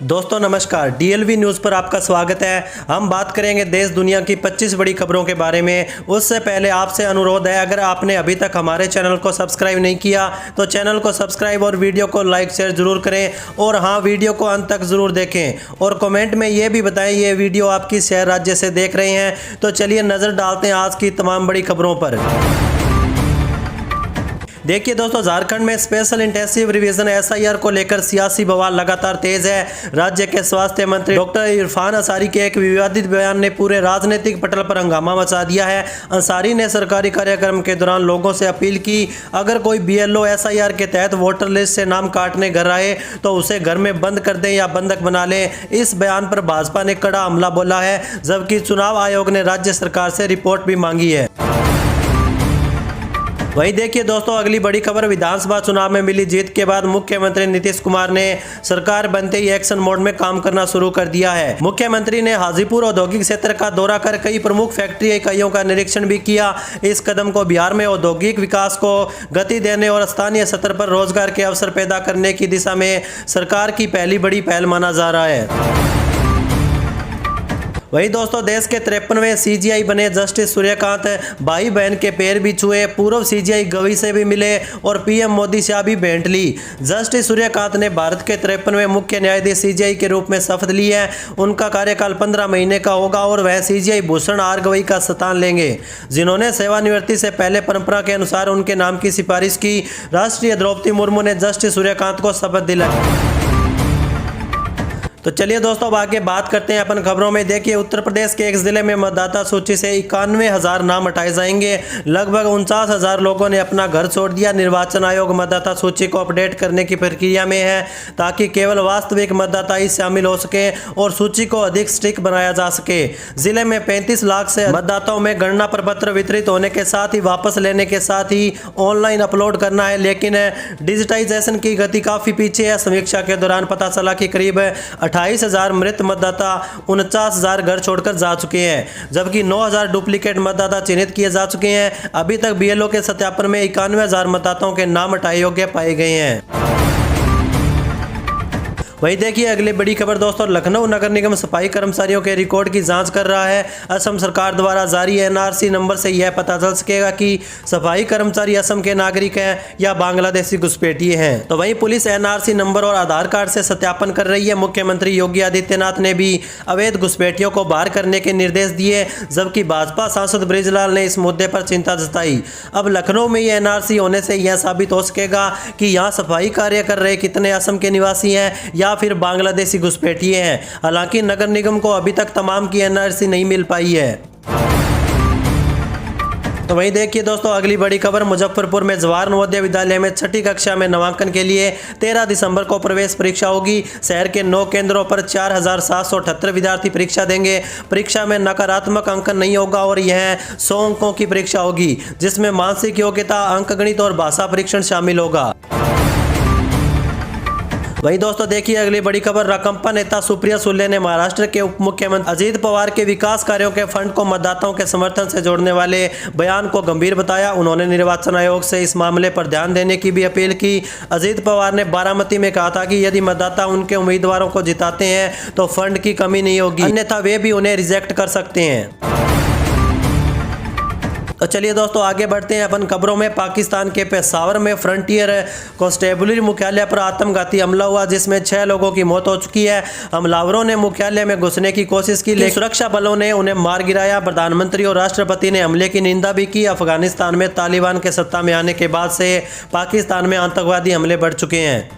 दोस्तों नमस्कार, डीएलवी न्यूज़ पर आपका स्वागत है। हम बात करेंगे देश दुनिया की 25 बड़ी खबरों के बारे में। उससे पहले आपसे अनुरोध है, अगर आपने अभी तक हमारे चैनल को सब्सक्राइब नहीं किया तो चैनल को सब्सक्राइब और वीडियो को लाइक शेयर जरूर करें। और हाँ, वीडियो को अंत तक ज़रूर देखें और कमेंट में ये भी बताएं ये वीडियो आप किस शहर राज्य से देख रहे हैं। तो चलिए नज़र डालते हैं आज की तमाम बड़ी खबरों पर। देखिए दोस्तों, झारखंड में स्पेशल इंटेंसिव रिवीजन एसआईआर को लेकर सियासी बवाल लगातार तेज है। राज्य के स्वास्थ्य मंत्री डॉक्टर इरफान अंसारी के एक विवादित बयान ने पूरे राजनीतिक पटल पर हंगामा मचा दिया है। अंसारी ने सरकारी कार्यक्रम के दौरान लोगों से अपील की, अगर कोई बीएलओ एसआईआर के तहत वोटर लिस्ट से नाम काटने घर आए तो उसे घर में बंद कर दें या बंधक बना लें। इस बयान पर भाजपा ने कड़ा हमला बोला है, जबकि चुनाव आयोग ने राज्य सरकार से रिपोर्ट भी मांगी है। वहीं देखिए दोस्तों, अगली बड़ी खबर, विधानसभा चुनाव में मिली जीत के बाद मुख्यमंत्री नीतीश कुमार ने सरकार बनते ही एक्शन मोड में काम करना शुरू कर दिया है। मुख्यमंत्री ने हाजीपुर औद्योगिक क्षेत्र का दौरा कर कई प्रमुख फैक्ट्री इकाइयों का निरीक्षण भी किया। इस कदम को बिहार में औद्योगिक विकास को गति देने और स्थानीय स्तर पर रोजगार के अवसर पैदा करने की दिशा में सरकार की पहली बड़ी पहल माना जा रहा है। वही दोस्तों, देश के 53वें सीजीआई बने जस्टिस सूर्यकांत भाई बहन के पैर भी छुए, पूर्व सीजीआई गवी से भी मिले और पीएम मोदी से भी भेंट ली। जस्टिस सूर्यकांत ने भारत के 53वें मुख्य न्यायाधीश सीजीआई के रूप में शपथ ली है। उनका कार्यकाल 15 महीने का होगा और वह सीजीआई भूषण आर गवई का स्थान लेंगे, जिन्होंने सेवानिवृत्ति से पहले परंपरा के अनुसार उनके नाम की सिफारिश की। राष्ट्रपति द्रौपदी मुर्मू ने जस्टिस सूर्यकांत को शपथ दिलाई। तो चलिए दोस्तों, अब आगे बात करते हैं अपन खबरों में। देखिए, उत्तर प्रदेश के एक जिले में मतदाता सूची से 91,000 नाम हटाए जाएंगे। लगभग 49,000 लोगों ने अपना घर छोड़ दिया। निर्वाचन आयोग मतदाता सूची को अपडेट करने की प्रक्रिया में है, ताकि केवल वास्तविक मतदाता ही शामिल हो सके और सूची को अधिक स्ट्रिक्ट बनाया जा सके। जिले में 35 लाख से मतदाताओं में गणना प्रपत्र वितरित होने के साथ ही वापस लेने के साथ ही ऑनलाइन अपलोड करना है, लेकिन डिजिटाइजेशन की गति काफी पीछे है। समीक्षा के दौरान पता चला कि करीब 28,000 मृत मतदाता 49,000 घर छोड़कर जा चुके हैं, जबकि 9,000 डुप्लीकेट मतदाता चिन्हित किए जा चुके हैं। अभी तक बीएलओ के सत्यापन में 91,000 मतदाताओं के नाम हटाए योग्य पाए गए हैं। वही देखिए अगली बड़ी खबर दोस्तों, लखनऊ नगर निगम सफाई कर्मचारियों के रिकॉर्ड की जांच कर रहा है। असम सरकार द्वारा जारी एनआरसी नंबर से यह पता चल सकेगा कि सफाई कर्मचारी असम के नागरिक हैं या बांग्लादेशी घुसपैठिए हैं। तो वही पुलिस एनआरसी नंबर और आधार कार्ड से सत्यापन कर रही है। मुख्यमंत्री योगी आदित्यनाथ ने भी अवैध घुसपैठियों को बाहर करने के निर्देश दिए, जबकि भाजपा सांसद बृजलाल ने इस मुद्दे पर चिंता जताई। अब लखनऊ में ये एनआरसी होने से यह साबित हो सकेगा कि यहाँ सफाई कार्य कर रहे कितने असम के निवासी हैं या फिर बांग्लादेशी घुसपैठिए हैं। हालांकि नगर निगम को अभी तक तमाम की एनआरसी नहीं मिल पाई है। तो वहीं देखिए दोस्तों, अगली बड़ी खबर, मुजफ्फरपुर में जवाहर नवोदय विद्यालय में 6ठी कक्षा में नामांकन के लिए 13 दिसंबर को प्रवेश परीक्षा होगी। शहर के 9 केंद्रों पर 4,778 विद्यार्थी परीक्षा देंगे। परीक्षा में नकारात्मक अंकन नहीं होगा और यह 100 अंकों की परीक्षा होगी, जिसमें मानसिक योग्यता, अंकगणित और भाषा परीक्षण शामिल होगा। वहीं दोस्तों देखिए अगली बड़ी खबर, राकांपा नेता सुप्रिया सुले ने महाराष्ट्र के उप मुख्यमंत्री अजित पवार के विकास कार्यों के फंड को मतदाताओं के समर्थन से जोड़ने वाले बयान को गंभीर बताया। उन्होंने निर्वाचन आयोग से इस मामले पर ध्यान देने की भी अपील की। अजित पवार ने बारामती में कहा था कि यदि मतदाता उनके उम्मीदवारों को जिताते हैं तो फंड की कमी नहीं होगी, अन्यथा वे भी उन्हें रिजेक्ट कर सकते हैं। तो चलिए दोस्तों आगे बढ़ते हैं अपन खबरों में। पाकिस्तान के पेशावर में फ्रंटियर कांस्टेबलरी मुख्यालय पर आत्मघाती हमला हुआ, जिसमें 6 लोगों की मौत हो चुकी है। हमलावरों ने मुख्यालय में घुसने की कोशिश की, लेकिन सुरक्षा बलों ने उन्हें मार गिराया। प्रधानमंत्री और राष्ट्रपति ने हमले की निंदा भी की। अफगानिस्तान में तालिबान के सत्ता में आने के बाद से पाकिस्तान में आतंकवादी हमले बढ़ चुके हैं।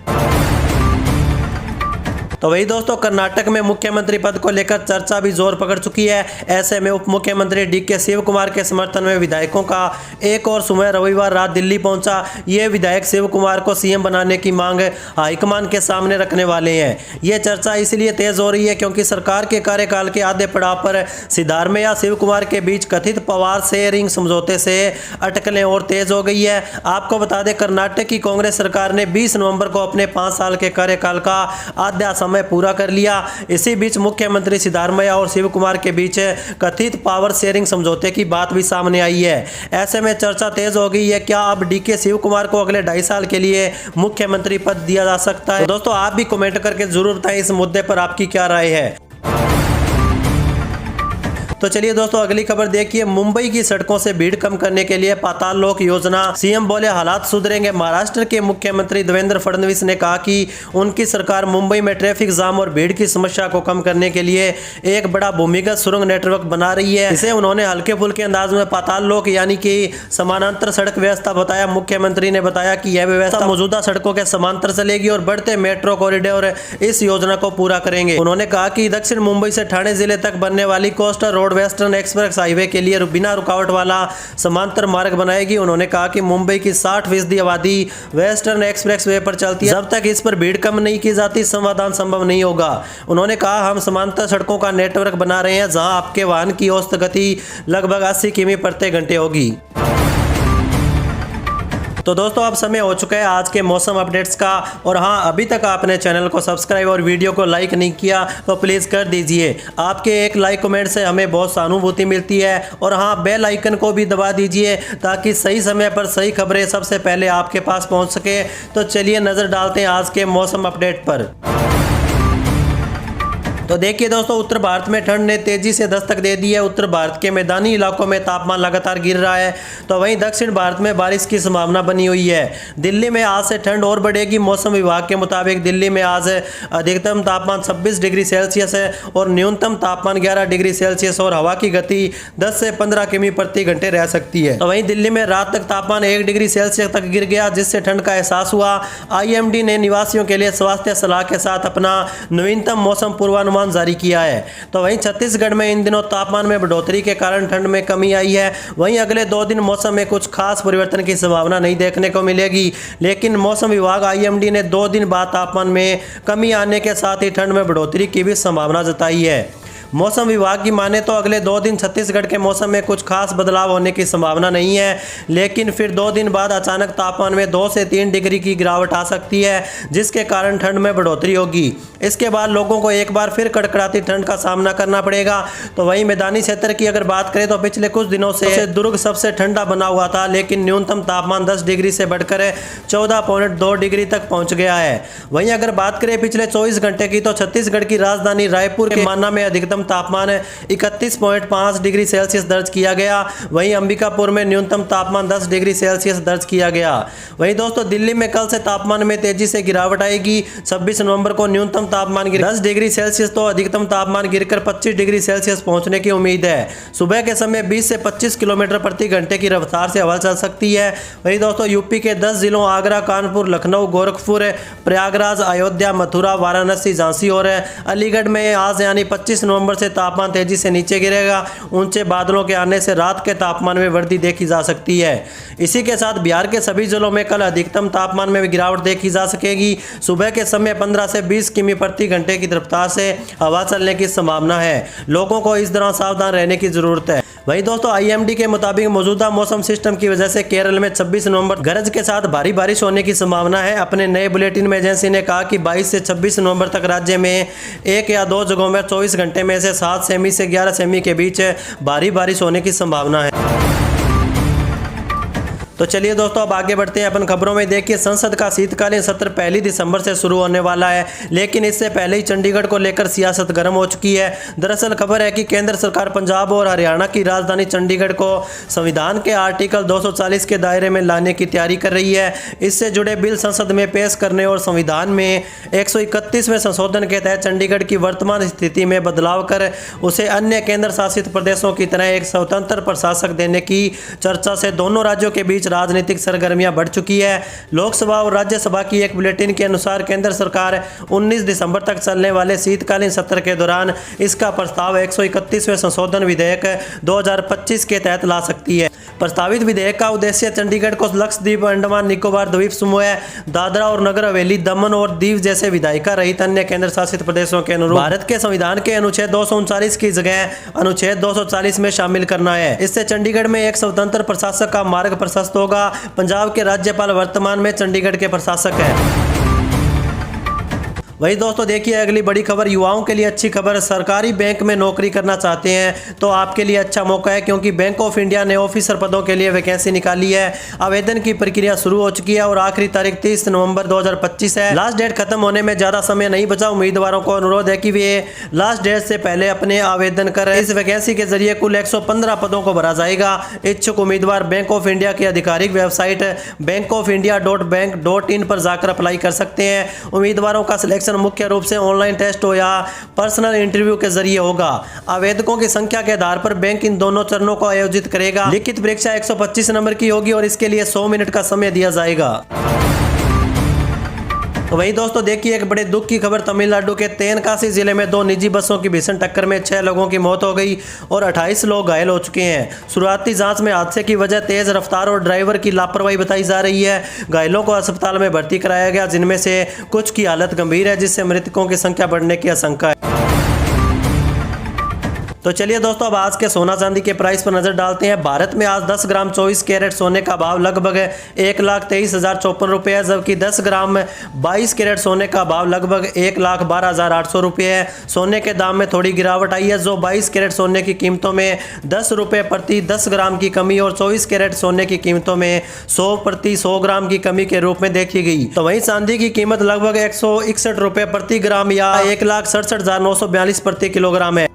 तो वही दोस्तों, कर्नाटक में मुख्यमंत्री पद को लेकर चर्चा भी जोर पकड़ चुकी है। ऐसे में उप मुख्यमंत्री डीके शिव कुमार के समर्थन में विधायकों का एक और समूह रविवार रात दिल्ली पहुंचा। ये विधायक शिव कुमार को सीएम बनाने की मांग हाईकमान के सामने रखने वाले हैं। ये चर्चा इसलिए तेज हो रही है क्योंकि सरकार के कार्यकाल के आधे पड़ाव पर सिद्धारमैया शिव कुमार के बीच कथित पावर शेयरिंग समझौते से अटकलें और तेज हो गई है। आपको बता दें, कर्नाटक की कांग्रेस सरकार ने 20 नवंबर को अपने 5 साल के कार्यकाल का आधा काम है पूरा कर लिया। इसी बीच मुख्यमंत्री सिद्धारमैया और शिव कुमार के बीच कथित पावर शेयरिंग समझौते की बात भी सामने आई है। ऐसे में चर्चा तेज हो गई है, क्या अब डीके शिव कुमार को अगले 2.5 साल के लिए मुख्यमंत्री पद दिया जा सकता है? तो दोस्तों आप भी कमेंट करके जरूर बताएं इस मुद्दे पर आपकी क्या राय है। तो चलिए दोस्तों अगली खबर देखिए। मुंबई की सड़कों से भीड़ कम करने के लिए पाताल लोक योजना, सीएम बोले हालात सुधरेंगे। महाराष्ट्र के मुख्यमंत्री देवेंद्र फडणवीस ने कहा कि उनकी सरकार मुंबई में ट्रैफिक जाम और भीड़ की समस्या को कम करने के लिए एक बड़ा भूमिगत सुरंग नेटवर्क बना रही है। इसे उन्होंने हल्के फुल्के अंदाज में पाताल लोक यानी कि समानांतर सड़क व्यवस्था बताया। मुख्यमंत्री ने बताया कि यह व्यवस्था मौजूदा सड़कों के समांतर चलेगी और बढ़ते मेट्रो कॉरिडोर इस योजना को पूरा करेंगे। उन्होंने कहा कि दक्षिण मुंबई से ठाणे जिले तक बनने वाली coastal road western express highway के लिए बिना रुकावट वाला समांतर मार्ग बनाएगी। उन्होंने कहा कि मुंबई की 60% आबादी वेस्टर्न एक्सप्रेस वे पर चलती है। जब तक इस पर भीड़ कम नहीं की जाती समाधान संभव नहीं होगा। उन्होंने कहा हम समांतर सड़कों का नेटवर्क बना रहे हैं जहां आपके वाहन की औसत गति लगभग 80 किमी प्रति घंटे होगी। तो दोस्तों अब समय हो चुका है आज के मौसम अपडेट्स का। और हाँ, अभी तक आपने चैनल को सब्सक्राइब और वीडियो को लाइक नहीं किया तो प्लीज़ कर दीजिए। आपके एक लाइक कमेंट से हमें बहुत सहानुभूति मिलती है। और हाँ, बेल आइकन को भी दबा दीजिए ताकि सही समय पर सही खबरें सबसे पहले आपके पास पहुँच सके। तो चलिए नज़र डालते हैं आज के मौसम अपडेट पर। तो देखिए दोस्तों, उत्तर भारत में ठंड ने तेजी से दस्तक दे दी है। उत्तर भारत के मैदानी इलाकों में तापमान लगातार गिर रहा है, तो वहीं दक्षिण भारत में बारिश की संभावना बनी हुई है। दिल्ली में आज से ठंड और बढ़ेगी। मौसम विभाग के मुताबिक दिल्ली में आज अधिकतम तापमान 26 डिग्री सेल्सियस है और न्यूनतम तापमान 11 डिग्री सेल्सियस और हवा की गति 10 से 15 किमी प्रति घंटे रह सकती है। तो वहीं दिल्ली में रात तक तापमान 1 डिग्री सेल्सियस तक गिर गया, जिससे ठंड का एहसास हुआ। IMD ने निवासियों के लिए स्वास्थ्य सलाह के साथ अपना नवीनतम मौसम पूर्वानुमान जारी किया है। तो वहीं छत्तीसगढ़ में इन दिनों तापमान में बढ़ोतरी के कारण ठंड में कमी आई है। वहीं अगले 2 दिन मौसम में कुछ खास परिवर्तन की संभावना नहीं देखने को मिलेगी, लेकिन मौसम विभाग IMD ने 2 दिन बाद तापमान में कमी आने के साथ ही ठंड में बढ़ोतरी की भी संभावना जताई है। मौसम विभाग की माने तो अगले 2 दिन छत्तीसगढ़ के मौसम में कुछ खास बदलाव होने की संभावना नहीं है, लेकिन फिर 2 दिन बाद अचानक तापमान में 2 से 3 डिग्री की गिरावट आ सकती है, जिसके कारण ठंड में बढ़ोतरी होगी। इसके बाद लोगों को एक बार फिर कड़कड़ाती ठंड का सामना करना पड़ेगा। तो वहीं मैदानी क्षेत्र की अगर बात करें तो पिछले कुछ दिनों से दुर्ग सबसे ठंडा बना हुआ था, लेकिन न्यूनतम तापमान 10 डिग्री से बढ़कर 14.2 डिग्री तक पहुँच गया है। वहीं अगर बात करें पिछले 24 घंटे की तो छत्तीसगढ़ की राजधानी रायपुर के माना में अधिकतम तापमान 31.5 डिग्री सेल्सियस दर्ज किया गया। वहीं अंबिकापुर में न्यूनतम तापमान 10 डिग्री सेल्सियस दर्ज किया गया। वहीं दोस्तों दिल्ली में कल से तापमान में तेजी से गिरावट आएगी। 26 नवंबर को न्यूनतम तापमान 10 डिग्री सेल्सियस तो अधिकतम तापमान गिरकर 25 डिग्री सेल्सियस पहुंचने की उम्मीद है। सुबह के समय 20 से 25 किलोमीटर प्रति घंटे की रफ्तार से हवा चल सकती है। वहीं दोस्तों यूपी के 10 जिलों आगरा, कानपुर, लखनऊ, गोरखपुर, प्रयागराज, अयोध्या, मथुरा, वाराणसी, झांसी और अलीगढ़ में आज यानी 25 नवंबर से तापमान तेजी से नीचे गिरेगा। ऊंचे बादलों के आने से रात के तापमान में वृद्धि देखी जा सकती है। इसी के साथ बिहार के सभी जिलों में कल अधिकतम तापमान में गिरावट देखी जा सकेगी। सुबह के समय 15 से 20 किमी प्रति घंटे की रफ्तार से हवा चलने की संभावना है। लोगों को इस दौरान सावधान रहने की जरूरत है। वहीं दोस्तों IMD के मुताबिक मौजूदा मौसम सिस्टम की वजह से केरल में 26 नवंबर गरज के साथ भारी बारिश होने की संभावना है। अपने नए बुलेटिन में एजेंसी ने कहा कि 22 से 26 नवंबर तक राज्य में 1 या 2 जगहों में 24 घंटे में से 7 सेमी से 11 सेमी के बीच भारी बारिश होने की संभावना है। तो चलिए दोस्तों अब आगे बढ़ते हैं अपन खबरों में। देखिए, संसद का शीतकालीन सत्र 1 दिसंबर से शुरू होने वाला है, लेकिन इससे पहले ही चंडीगढ़ को लेकर सियासत गर्म हो चुकी है। दरअसल खबर है कि केंद्र सरकार पंजाब और हरियाणा की राजधानी चंडीगढ़ को संविधान के आर्टिकल 240 के दायरे में लाने की तैयारी कर रही है। इससे जुड़े बिल संसद में पेश करने और संविधान में 131वें संशोधन के तहत चंडीगढ़ की वर्तमान स्थिति में बदलाव कर उसे अन्य केंद्र शासित प्रदेशों की तरह एक स्वतंत्र प्रशासक देने की चर्चा से दोनों राज्यों के बीच राजनीतिक सरगर्मियां बढ़ चुकी है। लोकसभा और राज्यसभा की एक बुलेटिन के अनुसार केंद्र सरकार 19 दिसंबर तक चलने वाले शीतकालीन सत्र के दौरान इसका प्रस्ताव 131वें संशोधन विधेयक 2025 के तहत ला सकती है। प्रस्तावित विधेयक का उद्देश्य चंडीगढ़ को लक्षद्वीप, अंडमान निकोबार द्वीप समूह, दादरा और नगर हवेली, दमन और दीव जैसे विधायिका रहित अन्य केंद्र शासित प्रदेशों के अनुरूप भारत के संविधान के अनुच्छेद 239 की जगह अनुच्छेद 240 में शामिल करना है। इससे चंडीगढ़ में एक स्वतंत्र प्रशासक का मार्ग प्रशस्त होगा। पंजाब के राज्यपाल वर्तमान में चंडीगढ़ के प्रशासक हैं। वही दोस्तों देखिए अगली बड़ी खबर, युवाओं के लिए अच्छी खबर। सरकारी बैंक में नौकरी करना चाहते हैं तो आपके लिए अच्छा मौका है, क्योंकि बैंक ऑफ इंडिया ने ऑफिसर पदों के लिए वैकेंसी निकाली है। आवेदन की प्रक्रिया शुरू हो चुकी है और आखिरी तारीख 30 नवंबर 2025 है। लास्ट डेट खत्म होने में ज्यादा समय नहीं बचा। उम्मीदवारों को अनुरोध है कि वे लास्ट डेट से पहले अपने आवेदन करें। इस वैकेंसी के जरिए कुल 115 पदों को भरा जाएगा। इच्छुक उम्मीदवार बैंक ऑफ इंडिया की आधिकारिक वेबसाइट bankofindia.bank.in पर जाकर अप्लाई कर सकते हैं। उम्मीदवारों का सिलेक्शन मुख्य रूप से ऑनलाइन टेस्ट हो या पर्सनल इंटरव्यू के जरिए होगा। आवेदकों की संख्या के आधार पर बैंक इन दोनों चरणों को आयोजित करेगा। लिखित परीक्षा 125 नंबर की होगी और इसके लिए 100 मिनट का समय दिया जाएगा। तो वही दोस्तों देखिए एक बड़े दुख की खबर, तमिलनाडु के तेनकासी जिले में 2 निजी बसों की भीषण टक्कर में 6 लोगों की मौत हो गई और 28 लोग घायल हो चुके हैं। शुरुआती जांच में हादसे की वजह तेज रफ्तार और ड्राइवर की लापरवाही बताई जा रही है। घायलों को अस्पताल में भर्ती कराया गया, जिनमें से कुछ की हालत गंभीर है, जिससे मृतकों की संख्या बढ़ने की आशंका है। तो चलिए दोस्तों अब आज के सोना चांदी के प्राइस पर नजर डालते हैं। भारत में आज 10 ग्राम 24 कैरेट सोने का भाव लगभग 1,23,054 रुपये है, जबकि 10 ग्राम 22 कैरेट सोने का भाव लगभग 1,12,800 रुपये है। सोने के दाम में थोड़ी गिरावट आई है, जो 22 कैरेट सोने की कीमतों में 10 रुपये प्रति 10 ग्राम की कमी और 24 कैरेट सोने की कीमतों में 100 प्रति 100 ग्राम की कमी के रूप में देखी गई। तो वहीं चांदी की कीमत लगभग 161 रुपये प्रति ग्राम या 1,67,942 प्रति किलोग्राम है।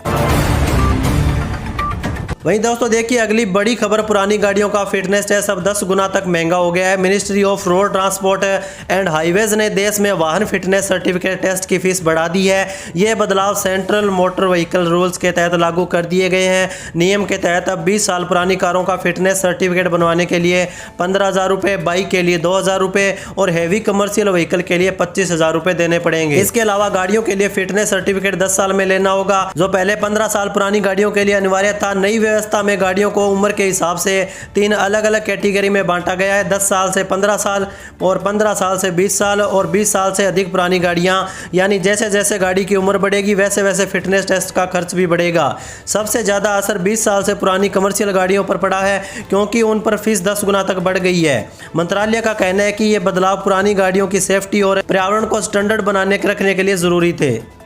वहीं दोस्तों देखिए अगली बड़ी खबर, पुरानी गाड़ियों का फिटनेस टेस्ट अब 10 गुना तक महंगा हो गया है। Ministry of road transport and highways ने देश में वाहन फिटनेस सर्टिफिकेट टेस्ट की फीस बढ़ा दी है। यह बदलाव सेंट्रल मोटर व्हीकल रूल्स के तहत लागू कर दिए गए हैं। नियम के तहत अब 20 साल पुरानी कारों का फिटनेस सर्टिफिकेट बनवाने के लिए 15,000 रुपये, बाइक के लिए 2,000 रुपये और हैवी कमर्शियल व्हीकल के लिए 25,000 रुपये देने पड़ेंगे। इसके अलावा गाड़ियों के लिए फिटनेस सर्टिफिकेट 10 साल में लेना होगा, जो पहले 15 साल पुरानी गाड़ियों के लिए अनिवार्य था। नई व्यवस्था में गाड़ियों को उम्र के हिसाब से 3 अलग अलग कैटेगरी में बांटा गया है, 10 साल से 15 साल और 15 साल से 20 साल और 20 साल से अधिक पुरानी गाड़ियां। यानी जैसे जैसे गाड़ी की उम्र बढ़ेगी वैसे वैसे फिटनेस टेस्ट का खर्च भी बढ़ेगा। सबसे ज़्यादा असर 20 साल से पुरानी कमर्शियल गाड़ियों पर पड़ा है, क्योंकि उन पर फीस 10 गुना तक बढ़ गई है। मंत्रालय का कहना है कि ये बदलाव पुरानी गाड़ियों की सेफ्टी और पर्यावरण को स्टैंडर्ड बनाने रखने के लिए ज़रूरी थे।